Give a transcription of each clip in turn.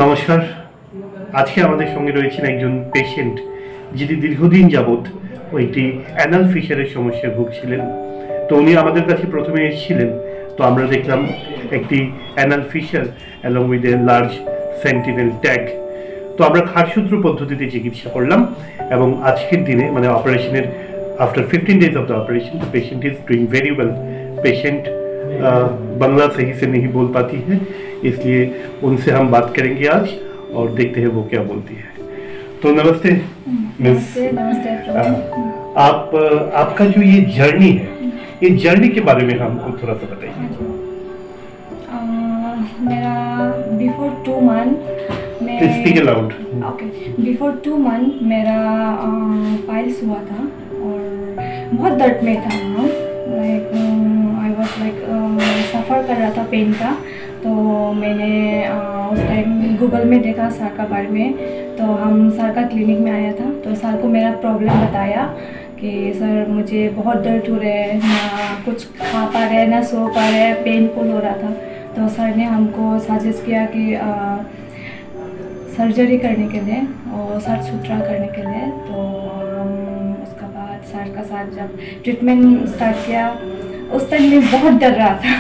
নমস্কার। আজকে আমাদের সঙ্গে রয়েছেন একজন পেশেন্ট যিনি দীর্ঘদিন যাবৎ একটি অ্যানাল ফিশারের সমস্যায় ভুগছিলেন। তো উনি আমাদের কাছে প্রথমে এসেছিলেন, তো আমরা দেখলাম একটি anal fisher along with a large sentinel tag. তো আমরা খারসূত্র পদ্ধতিতে চিকিৎসা করলাম এবং আজকের দিনে মানে অপারেশনের after 15 days of the operation the patient is doing very well. Patient Bangla सही से नहीं बोल पाती है, इसलिए उनसे हम बात करेंगे आज और देखते हैं वो क्या बोलती है। तो नमस्ते मिस। नमस्ते। आपका जो ये जर्नी है, ये जर्नी के बारे में हमको थोड़ा सा बताइए। मेरा बिफोर 2 मंथ बिफोर 2 मंथ मेरा पाइल्स हुआ था और बहुत दर्द में था। आई वॉज सफ़र कर रहा था पेन का। तो मैंने उस टाइम गूगल में देखा सर का बारे में, तो हम सर का क्लिनिक में आया था। तो सर को मेरा प्रॉब्लम बताया कि सर मुझे बहुत दर्द हो रहा है, ना कुछ खा पा रहे ना सो पा रहे, पेनफुल हो रहा था। तो सर ने हमको सजेस्ट किया कि सर्जरी करने के लिए और सर सुथरा करने के लिए। तो हम उसका बाद सर का साथ जब ट्रीटमेंट स्टार्ट किया, उस टाइम में बहुत डर रहा था।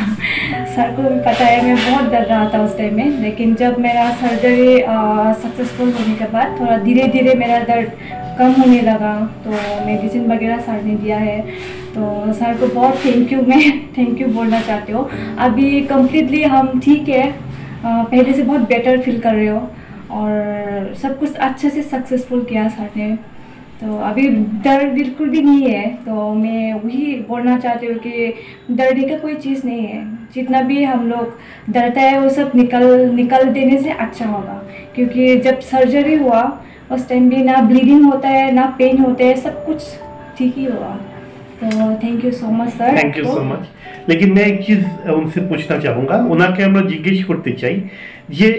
सर को भी पता है मैं बहुत डर रहा था उस टाइम में। लेकिन जब मेरा सर्जरी सक्सेसफुल होने के बाद थोड़ा धीरे धीरे मेरा दर्द कम होने लगा। तो मेडिसिन वगैरह सर ने दिया है, तो सर को बहुत थैंक यू बोलना चाहती हूँ। अभी कम्प्लीटली हम ठीक है, पहले से बहुत बेटर फील कर रहे हो और सब कुछ अच्छे से सक्सेसफुल किया सर ने। तो अभी दर्द बिल्कुल भी नहीं है। तो मैं वही बोलना चाहती हूँ कि डरने का कोई चीज़ नहीं है। जितना भी हम लोग डरता है वो सब निकल देने से अच्छा होगा, क्योंकि जब सर्जरी हुआ उस टाइम भी ना ब्लीडिंग होता है ना पेन होते हैं, सब कुछ ठीक ही हुआ। तो thank you so much sir. Thank you so much. लेकिन मैं एक चीज़ उनसे पूछना चाहूँगा, ওনাকে আমরা জিজ্ঞেস করতে চাই যে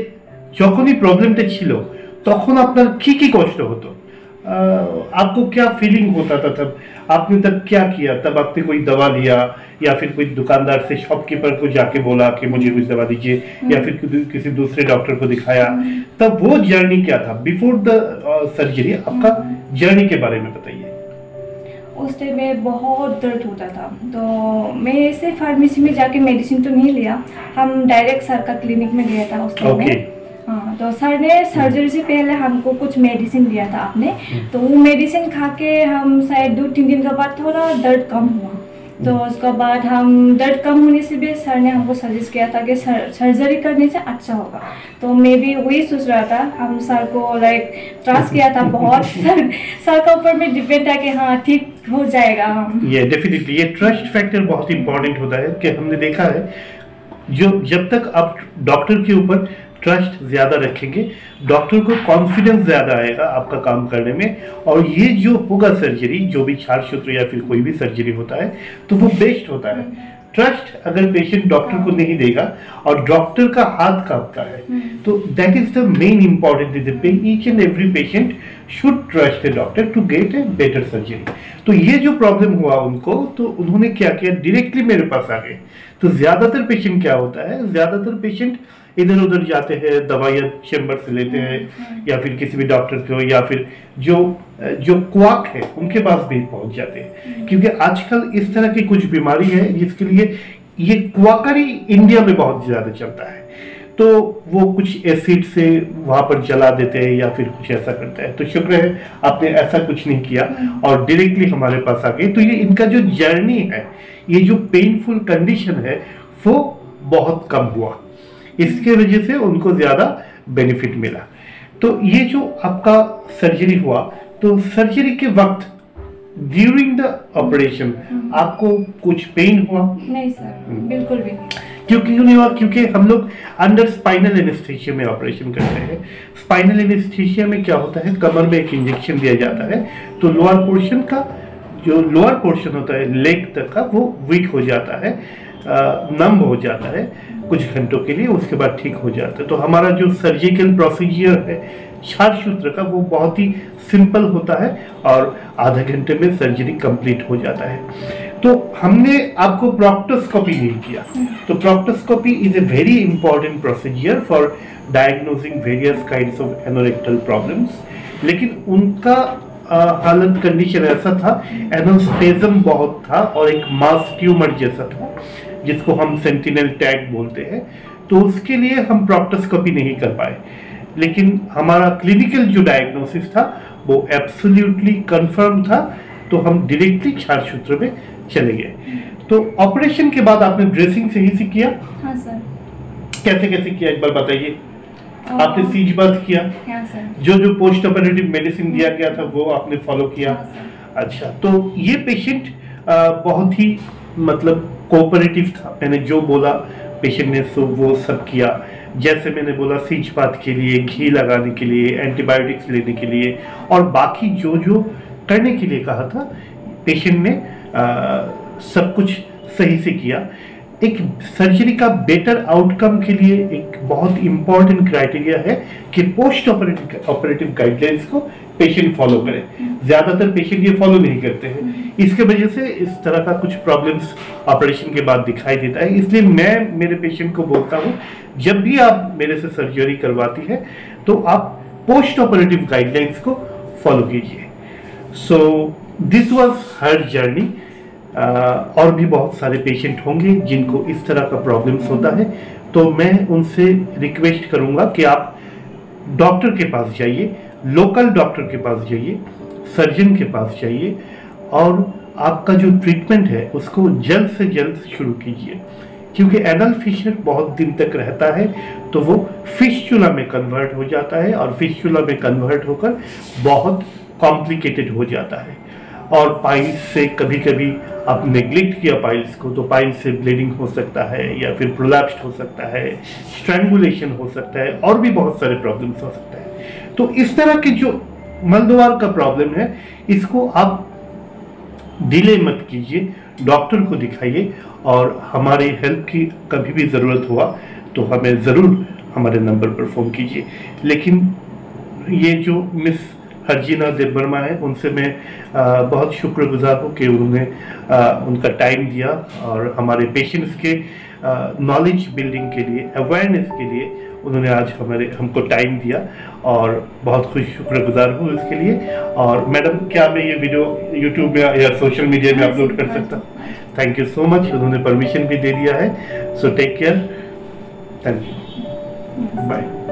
যখনই প্রবলেমটা ছিল তখন আপনার কি কি কষ্ট হতো, आपको क्या फीलिंग होता था तब, आपने तब क्या किया? तब आपने कोई दवा लिया या फिर कोई दुकानदार से शॉपकीपर को जाके बोला कि मुझे कुछ दवा दीजिए, या फिर किसी दूसरे डॉक्टर को दिखाया? तब वो जर्नी क्या था बिफोर द सर्जरी? आपका जर्नी के बारे में बताइए। उस टाइम में बहुत दर्द होता था। तो मैं ऐसे फार्मेसी में जाके मेडिसिन तो नहीं लिया, हम डायरेक्ट सर का क्लिनिक में गया था उस टाइम में। हाँ, तो सर ने सर्जरी से पहले हमको कुछ मेडिसिन दिया था आपने। तो वो मेडिसिन खा के हम शायद 2-3 दिन के बाद थोड़ा दर्द कम हुआ। तो उसके बाद हम दर्द कम होने से भी सर ने हमको सजेस्ट किया था कि सर्जरी करने से अच्छा होगा। तो मैं भी वही सोच रहा था। हम सर को ट्रस्ट किया था बहुत। सर का ऊपर में डिपेंड था कि हाँ ठीक हो जाएगा। ये डेफिनेटली ये ट्रस्ट फैक्टर बहुत इंपॉर्टेंट होता है कि हमने देखा है जो जब तक आप डॉक्टर के ऊपर ट्रस्ट ज़्यादा रखेंगे, डॉक्टर को कॉन्फिडेंस ज़्यादा आएगा आपका काम करने में। और ये जो होगा सर्जरी, जो भी क्षारसूत्र या फिर कोई भी सर्जरी होता है, तो वो बेस्ट होता है। ट्रस्ट अगर पेशेंट डॉक्टर को नहीं देगा और डॉक्टर का हाथ कांपता है, तो that is the main important thing. Each and every patient should trust a doctor to get a better surgery. तो ये जो प्रॉब्लम हुआ उनको, तो उन्होंने क्या किया, डायरेक्टली मेरे पास आ गए। तो ज़्यादातर पेशेंट क्या होता है, ज़्यादातर पेशेंट इधर उधर जाते हैं, दवाइयाँ चैम्बर से लेते हैं या फिर किसी भी डॉक्टर को, या फिर जो क्वाक है उनके पास भी पहुंच जाते हैं। क्योंकि आजकल इस तरह की कुछ बीमारी है जिसके लिए ये क्वाकरी इंडिया में बहुत ज़्यादा चलता है। तो वो कुछ एसिड से वहाँ पर जला देते हैं या फिर कुछ ऐसा करता है। तो शुक्र है आपने ऐसा कुछ नहीं किया और डायरेक्टली हमारे पास आ गए। तो ये इनका जो जर्नी है, ये जो पेनफुल कंडीशन है वो बहुत कम हुआ, इसके वजह से उनको ज़्यादा बेनिफिट मिला। तो ये जो आपका सर्जरी हुआ, तो सर्जरी के वक्त ड्यूरिंग द ऑपरेशन आपको कुछ पेन हुआ? नहीं सर, बिल्कुल भी नहीं। क्यों नहीं हुआ? क्योंकि हम लोग अंडर स्पाइनल एनेस्थीसिया में ऑपरेशन करते हैं। स्पाइनल एनेस्थीसिया में क्या होता है, कमर में एक इंजेक्शन दिया जाता है, तो लोअर पोर्शन का जो लोअर पोर्शन होता है लेग तक का, वो वीक हो जाता है, नम हो जाता है कुछ घंटों के लिए, उसके बाद ठीक हो जाता है। तो हमारा जो सर्जिकल प्रोसीजर है क्षारसूत्र का, वो बहुत ही सिंपल होता है और आधे घंटे में सर्जरी कंप्लीट हो जाता है। तो हमने आपको प्रोक्टोस्कोपी नहीं किया। तो proctoscopy is a very important procedure for diagnosing various kinds of anorectal problems, लेकिन उनका हालत कंडीशन ऐसा था, एनोस्पेज्म बहुत था और एक मास ट्यूमर जैसा था जिसको हम सेंटिनल टैग बोलते हैं, तो उसके लिए हम प्रोक्टोस्कोपी नहीं कर पाए। लेकिन हमारा क्लिनिकल जो डायग्नोसिस था वो एब्सोल्युटली कंफर्म था, तो हम डायरेक्टली क्षारसूत्र में चले गए। तो ऑपरेशन के बाद आपने ड्रेसिंग सही से किया? हाँ सर। कैसे कैसे किया एक बार बताइए। आपने सीज बात किया? हाँ सर। जो पोस्ट ऑपरेटिव मेडिसिन दिया गया था वो आपने फॉलो किया? हाँ सर। अच्छा, तो ये पेशेंट बहुत ही मतलब कोऑपरेटिव था। मैंने जो बोला पेशेंट ने सो वो सब किया। जैसे मैंने बोला सीज बात के लिए, घी लगाने के लिए, एंटीबायोटिक्स लेने के लिए और बाकी जो जो करने के लिए कहा था, पेशेंट ने सब कुछ सही से किया। एक सर्जरी का बेटर आउटकम के लिए एक बहुत इंपॉर्टेंट क्राइटेरिया है कि पोस्ट ऑपरेटिव गाइडलाइंस को पेशेंट फॉलो करे। ज्यादातर पेशेंट ये फॉलो नहीं करते हैं, इसके वजह से इस तरह का कुछ प्रॉब्लम्स ऑपरेशन के बाद दिखाई देता है। इसलिए मैं मेरे पेशेंट को बोलता हूँ, जब भी आप मेरे से सर्जरी करवाती है तो आप पोस्ट ऑपरेटिव गाइडलाइंस को फॉलो कीजिए। So this was her journey. और भी बहुत सारे पेशेंट होंगे जिनको इस तरह का प्रॉब्लम्स होता है, तो मैं उनसे रिक्वेस्ट करूंगा कि आप डॉक्टर के पास जाइए, लोकल डॉक्टर के पास जाइए, सर्जन के पास जाइए और आपका जो ट्रीटमेंट है उसको जल्द से जल्द शुरू कीजिए, क्योंकि एनल फिशर बहुत दिन तक रहता है तो वो फिस्चुला में कन्वर्ट हो जाता है और फिस्चुला में कन्वर्ट होकर बहुत कॉम्प्लिकेटेड हो जाता है। और पाइल्स से कभी कभी आप नेग्लेक्ट किया पाइल्स को तो पाइल्स से ब्लीडिंग हो सकता है या फिर प्रोलैप्स हो सकता है, स्ट्रैंगुलेशन हो सकता है और भी बहुत सारे प्रॉब्लम्स हो सकते हैं। तो इस तरह के जो मलद्वार का प्रॉब्लम है इसको आप डिले मत कीजिए, डॉक्टर को दिखाइए और हमारी हेल्प की कभी भी ज़रूरत हुआ तो हमें ज़रूर हमारे नंबर पर फ़ोन कीजिए। लेकिन ये जो मिस हर्जिना देववर्मा है उनसे मैं बहुत शुक्रगुजार हूँ कि उन्होंने उनका टाइम दिया और हमारे पेशेंट्स के नॉलेज बिल्डिंग के लिए, अवेयरनेस के लिए उन्होंने आज हमको टाइम दिया और बहुत खुश शुक्रगुजार हूँ इसके लिए। और मैडम, क्या मैं ये वीडियो यूट्यूब में या सोशल मीडिया में अपलोड कर सकता हूँ? थैंक यू सो मच, उन्होंने परमिशन भी दे दिया है। So take care, thank you, bye.